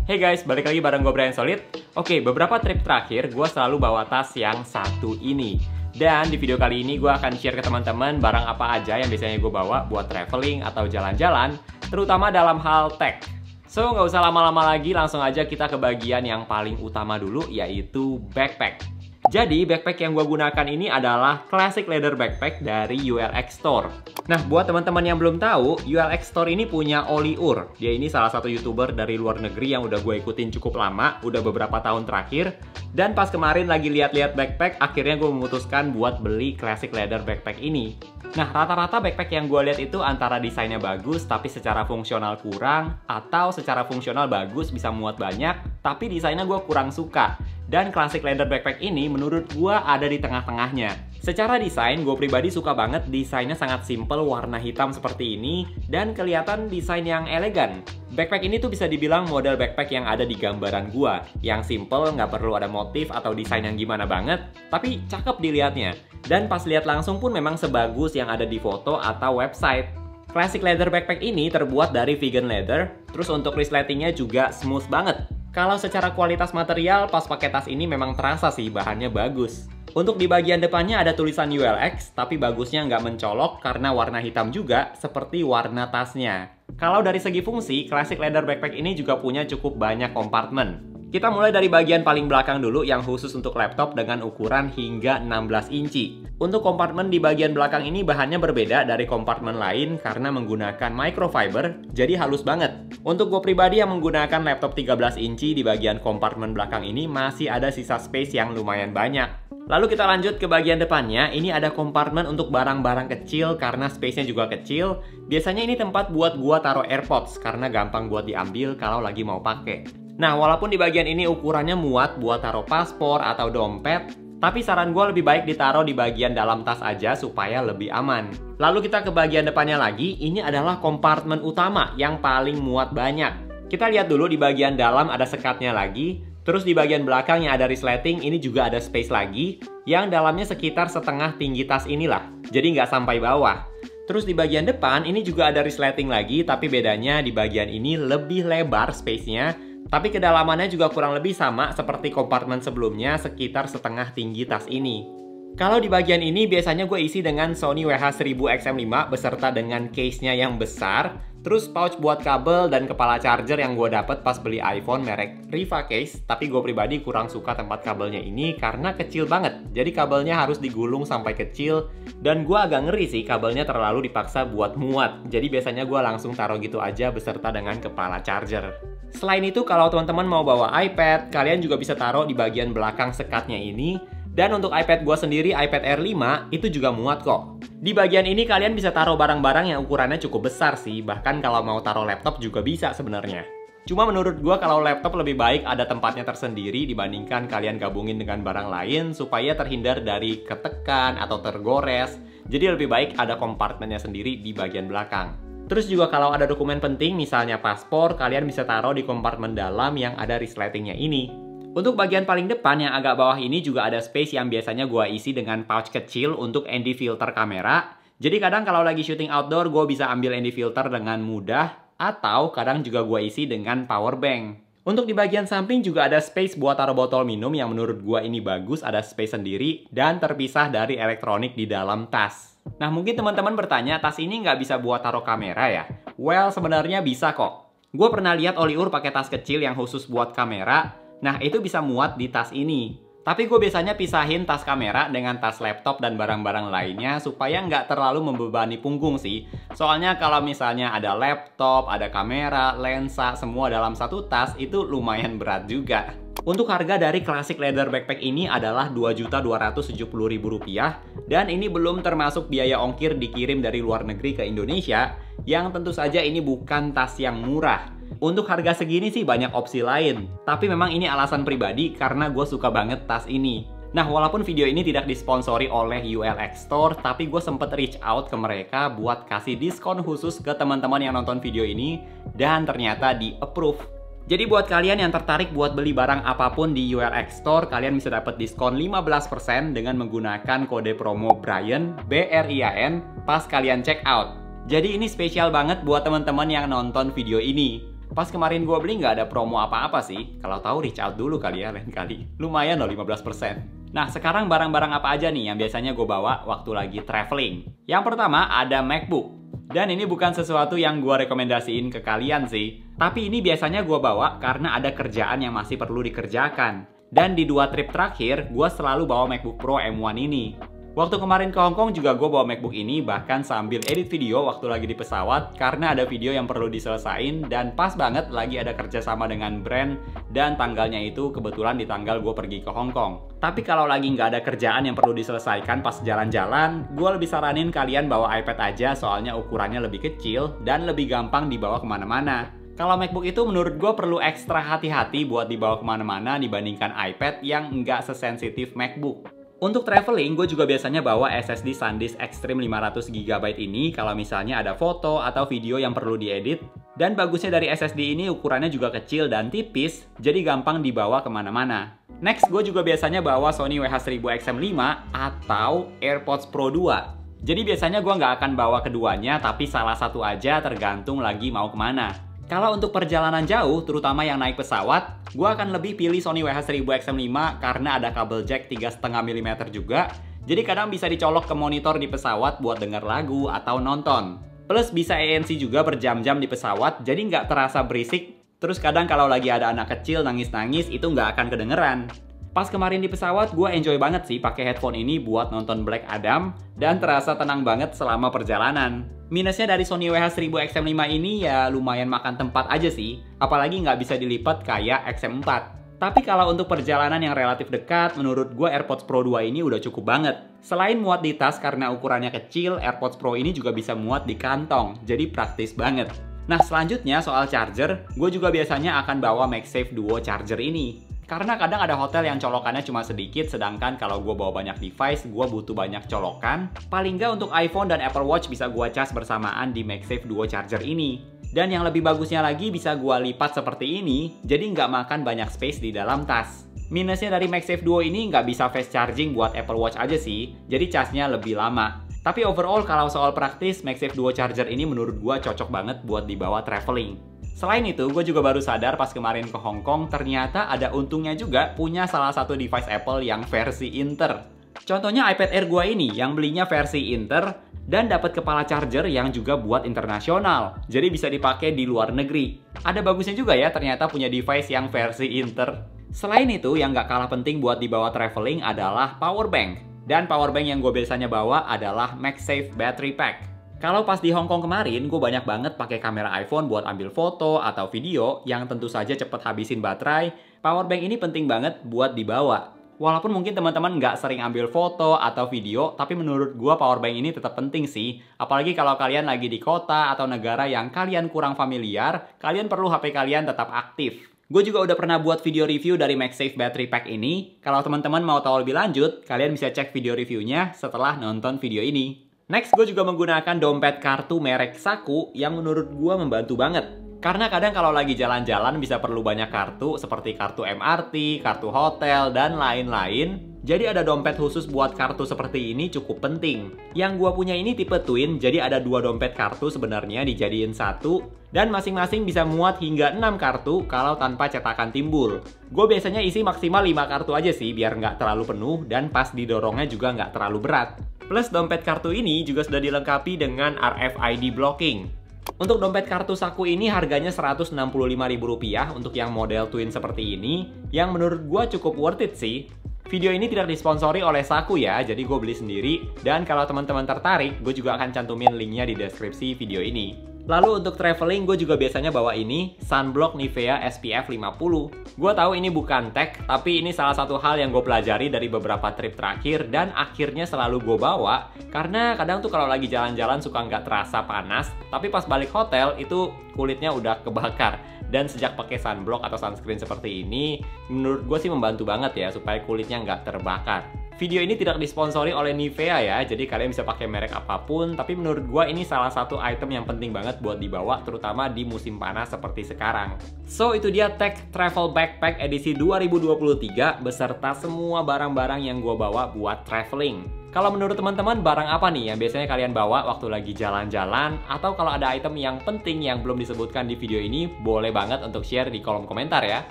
Hey guys, balik lagi bareng gue Brian Solid. Oke, beberapa trip terakhir gue selalu bawa tas yang satu ini. Dan di video kali ini gue akan share ke teman-teman barang apa aja yang biasanya gue bawa buat traveling atau jalan-jalan, terutama dalam hal tech. So, nggak usah lama-lama lagi, langsung aja kita ke bagian yang paling utama dulu, yaitu backpack. Jadi, backpack yang gue gunakan ini adalah classic leather backpack dari ULX Store. Nah, buat teman-teman yang belum tahu, ULX Store ini punya Oli Ur. Dia ini salah satu YouTuber dari luar negeri yang udah gue ikutin cukup lama, udah beberapa tahun terakhir. Dan pas kemarin lagi lihat-lihat backpack, akhirnya gue memutuskan buat beli classic leather backpack ini. Nah, rata-rata backpack yang gue lihat itu antara desainnya bagus, tapi secara fungsional kurang, atau secara fungsional bagus, bisa muat banyak, tapi desainnya gue kurang suka. Dan classic leather backpack ini menurut gue ada di tengah-tengahnya. Secara desain, gue pribadi suka banget desainnya sangat simple, warna hitam seperti ini, dan kelihatan desain yang elegan. Backpack ini tuh bisa dibilang model backpack yang ada di gambaran gue, yang simple, nggak perlu ada motif atau desain yang gimana banget, tapi cakep dilihatnya. Dan pas lihat langsung pun memang sebagus yang ada di foto atau website. Classic leather backpack ini terbuat dari vegan leather, terus untuk resletingnya juga smooth banget. Kalau secara kualitas material, pas pakai tas ini memang terasa sih bahannya bagus. Untuk di bagian depannya ada tulisan ULX, tapi bagusnya nggak mencolok karena warna hitam juga, seperti warna tasnya. Kalau dari segi fungsi, classic leather backpack ini juga punya cukup banyak kompartemen. Kita mulai dari bagian paling belakang dulu yang khusus untuk laptop dengan ukuran hingga 16 inci. Untuk kompartemen di bagian belakang ini bahannya berbeda dari kompartemen lain karena menggunakan microfiber, jadi halus banget. Untuk gue pribadi yang menggunakan laptop 13 inci di bagian kompartemen belakang ini masih ada sisa space yang lumayan banyak. Lalu kita lanjut ke bagian depannya, ini ada kompartemen untuk barang-barang kecil karena space-nya juga kecil. Biasanya ini tempat buat gua taruh AirPods karena gampang buat diambil kalau lagi mau pakai. Nah, walaupun di bagian ini ukurannya muat buat taruh paspor atau dompet, tapi saran gue lebih baik ditaruh di bagian dalam tas aja supaya lebih aman. Lalu kita ke bagian depannya lagi, ini adalah kompartemen utama yang paling muat banyak. Kita lihat dulu di bagian dalam ada sekatnya lagi, terus di bagian belakang yang ada resleting ini juga ada space lagi, yang dalamnya sekitar setengah tinggi tas inilah, jadi nggak sampai bawah. Terus di bagian depan ini juga ada resleting lagi, tapi bedanya di bagian ini lebih lebar space-nya. Tapi kedalamannya juga kurang lebih sama seperti kompartemen sebelumnya, sekitar setengah tinggi tas ini. Kalau di bagian ini biasanya gue isi dengan Sony WH-1000XM5 beserta dengan case-nya yang besar, terus pouch buat kabel dan kepala charger yang gue dapet pas beli iPhone merek Riva Case. Tapi gue pribadi kurang suka tempat kabelnya ini karena kecil banget, jadi kabelnya harus digulung sampai kecil. Dan gue agak ngeri sih kabelnya terlalu dipaksa buat muat, jadi biasanya gue langsung taruh gitu aja beserta dengan kepala charger. Selain itu, kalau teman-teman mau bawa iPad, kalian juga bisa taruh di bagian belakang sekatnya ini. Dan untuk iPad gua sendiri, iPad Air 5, itu juga muat kok. Di bagian ini kalian bisa taruh barang-barang yang ukurannya cukup besar sih, bahkan kalau mau taruh laptop juga bisa sebenarnya. Cuma menurut gua kalau laptop lebih baik ada tempatnya tersendiri dibandingkan kalian gabungin dengan barang lain supaya terhindar dari ketekan atau tergores. Jadi lebih baik ada kompartemennya sendiri di bagian belakang. Terus juga kalau ada dokumen penting, misalnya paspor, kalian bisa taruh di kompartemen dalam yang ada resletingnya ini. Untuk bagian paling depan yang agak bawah ini juga ada space yang biasanya gue isi dengan pouch kecil untuk ND filter kamera. Jadi kadang kalau lagi syuting outdoor, gue bisa ambil ND filter dengan mudah, atau kadang juga gue isi dengan power bank. Untuk di bagian samping juga ada space buat taruh botol minum yang menurut gue ini bagus, ada space sendiri, dan terpisah dari elektronik di dalam tas. Nah, mungkin teman-teman bertanya, tas ini nggak bisa buat taruh kamera ya? Well, sebenarnya bisa kok. Gue pernah lihat Oli Ur pakai tas kecil yang khusus buat kamera. Nah, itu bisa muat di tas ini. Tapi gue biasanya pisahin tas kamera dengan tas laptop dan barang-barang lainnya supaya nggak terlalu membebani punggung sih. Soalnya kalau misalnya ada laptop, ada kamera, lensa, semua dalam satu tas, itu lumayan berat juga. Untuk harga dari classic leather backpack ini adalah Rp2.270.000 dan ini belum termasuk biaya ongkir dikirim dari luar negeri ke Indonesia, yang tentu saja ini bukan tas yang murah. Untuk harga segini sih banyak opsi lain, tapi memang ini alasan pribadi karena gue suka banget tas ini. Nah, walaupun video ini tidak disponsori oleh ULX Store, tapi gue sempet reach out ke mereka buat kasih diskon khusus ke teman-teman yang nonton video ini, dan ternyata di-approve. Jadi buat kalian yang tertarik buat beli barang apapun di ULX Store, kalian bisa dapat diskon 15% dengan menggunakan kode promo Brian, BRIAN, pas kalian check out. Jadi ini spesial banget buat teman-teman yang nonton video ini. Pas kemarin gue beli nggak ada promo apa-apa sih. Kalau tahu reach out dulu kali ya lain kali. Lumayan loh 15%. Nah, sekarang barang-barang apa aja nih yang biasanya gue bawa waktu lagi traveling? Yang pertama ada MacBook. Dan ini bukan sesuatu yang gue rekomendasiin ke kalian sih. Tapi ini biasanya gue bawa karena ada kerjaan yang masih perlu dikerjakan. Dan di 2 trip terakhir, gue selalu bawa MacBook Pro M1 ini. Waktu kemarin ke Hong Kong juga gue bawa MacBook ini bahkan sambil edit video waktu lagi di pesawat karena ada video yang perlu diselesain dan pas banget lagi ada kerjasama dengan brand dan tanggalnya itu kebetulan di tanggal gue pergi ke Hong Kong. Tapi kalau lagi nggak ada kerjaan yang perlu diselesaikan pas jalan-jalan, gue lebih saranin kalian bawa iPad aja soalnya ukurannya lebih kecil dan lebih gampang dibawa kemana-mana. Kalau MacBook itu menurut gue perlu ekstra hati-hati buat dibawa kemana-mana dibandingkan iPad yang nggak sesensitif MacBook. Untuk traveling, gue juga biasanya bawa SSD SanDisk Extreme 500GB ini kalau misalnya ada foto atau video yang perlu diedit. Dan bagusnya dari SSD ini ukurannya juga kecil dan tipis, jadi gampang dibawa kemana-mana. Next, gue juga biasanya bawa Sony WH-1000XM5 atau AirPods Pro 2. Jadi biasanya gue nggak akan bawa keduanya, tapi salah satu aja tergantung lagi mau kemana. Kalau untuk perjalanan jauh, terutama yang naik pesawat, gue akan lebih pilih Sony WH-1000XM5 karena ada kabel jack 3,5 mm juga. Jadi kadang bisa dicolok ke monitor di pesawat buat denger lagu atau nonton. Plus bisa ANC juga berjam-jam di pesawat, jadi nggak terasa berisik. Terus kadang kalau lagi ada anak kecil nangis-nangis, itu nggak akan kedengeran. Pas kemarin di pesawat, gue enjoy banget sih pakai headphone ini buat nonton Black Adam dan terasa tenang banget selama perjalanan. Minusnya dari Sony WH-1000XM5 ini ya lumayan makan tempat aja sih, apalagi nggak bisa dilipat kayak XM4. Tapi kalau untuk perjalanan yang relatif dekat, menurut gue AirPods Pro 2 ini udah cukup banget. Selain muat di tas karena ukurannya kecil, AirPods Pro ini juga bisa muat di kantong, jadi praktis banget. Nah selanjutnya soal charger, gue juga biasanya akan bawa MagSafe Duo Charger ini. Karena kadang ada hotel yang colokannya cuma sedikit, sedangkan kalau gue bawa banyak device, gue butuh banyak colokan. Paling nggak untuk iPhone dan Apple Watch bisa gue cas bersamaan di MagSafe Duo Charger ini. Dan yang lebih bagusnya lagi bisa gue lipat seperti ini, jadi nggak makan banyak space di dalam tas. Minusnya dari MagSafe Duo ini nggak bisa fast charging buat Apple Watch aja sih, jadi casnya lebih lama. Tapi overall kalau soal praktis, MagSafe Duo Charger ini menurut gue cocok banget buat dibawa traveling. Selain itu, gue juga baru sadar pas kemarin ke Hong Kong, ternyata ada untungnya juga punya salah satu device Apple yang versi Inter. Contohnya iPad Air gue ini yang belinya versi Inter dan dapat kepala charger yang juga buat internasional. Jadi bisa dipakai di luar negeri. Ada bagusnya juga ya ternyata punya device yang versi Inter. Selain itu, yang nggak kalah penting buat dibawa traveling adalah power bank. Dan power bank yang gue biasanya bawa adalah MagSafe Battery Pack. Kalau pas di Hong Kong kemarin, gue banyak banget pakai kamera iPhone buat ambil foto atau video yang tentu saja cepet habisin baterai. Powerbank ini penting banget buat dibawa. Walaupun mungkin teman-teman nggak sering ambil foto atau video, tapi menurut gue powerbank ini tetap penting sih. Apalagi kalau kalian lagi di kota atau negara yang kalian kurang familiar, kalian perlu HP kalian tetap aktif. Gue juga udah pernah buat video review dari MagSafe Battery Pack ini. Kalau teman-teman mau tahu lebih lanjut, kalian bisa cek video reviewnya setelah nonton video ini. Next, gue juga menggunakan dompet kartu merek Saku yang menurut gue membantu banget. Karena kadang kalau lagi jalan-jalan bisa perlu banyak kartu seperti kartu MRT, kartu hotel, dan lain-lain. Jadi ada dompet khusus buat kartu seperti ini cukup penting. Yang gue punya ini tipe twin, jadi ada 2 dompet kartu sebenarnya dijadiin satu. Dan masing-masing bisa muat hingga 6 kartu kalau tanpa cetakan timbul. Gue biasanya isi maksimal 5 kartu aja sih biar nggak terlalu penuh dan pas didorongnya juga nggak terlalu berat. Plus dompet kartu ini juga sudah dilengkapi dengan RFID blocking. Untuk dompet kartu Saku ini harganya Rp165.000 untuk yang model twin seperti ini, yang menurut gue cukup worth it sih. Video ini tidak disponsori oleh Saku ya, jadi gue beli sendiri. Dan kalau teman-teman tertarik, gue juga akan cantumin linknya di deskripsi video ini. Lalu untuk traveling, gue juga biasanya bawa ini, sunblock Nivea SPF 50. Gue tahu ini bukan tech, tapi ini salah satu hal yang gue pelajari dari beberapa trip terakhir dan akhirnya selalu gue bawa. Karena kadang tuh kalau lagi jalan-jalan suka nggak terasa panas, tapi pas balik hotel itu kulitnya udah kebakar. Dan sejak pakai sunblock atau sunscreen seperti ini, menurut gue sih membantu banget ya supaya kulitnya nggak terbakar. Video ini tidak disponsori oleh Nivea ya, jadi kalian bisa pakai merek apapun, tapi menurut gue ini salah satu item yang penting banget buat dibawa, terutama di musim panas seperti sekarang. So, itu dia Tech Travel Backpack edisi 2023, beserta semua barang-barang yang gue bawa buat traveling. Kalau menurut teman-teman, barang apa nih yang biasanya kalian bawa waktu lagi jalan-jalan? Atau kalau ada item yang penting yang belum disebutkan di video ini, boleh banget untuk share di kolom komentar ya.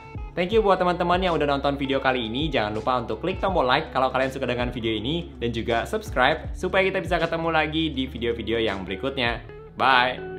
Thank you buat teman-teman yang udah nonton video kali ini. Jangan lupa untuk klik tombol like kalau kalian suka dengan video ini. Dan juga subscribe supaya kita bisa ketemu lagi di video-video yang berikutnya. Bye!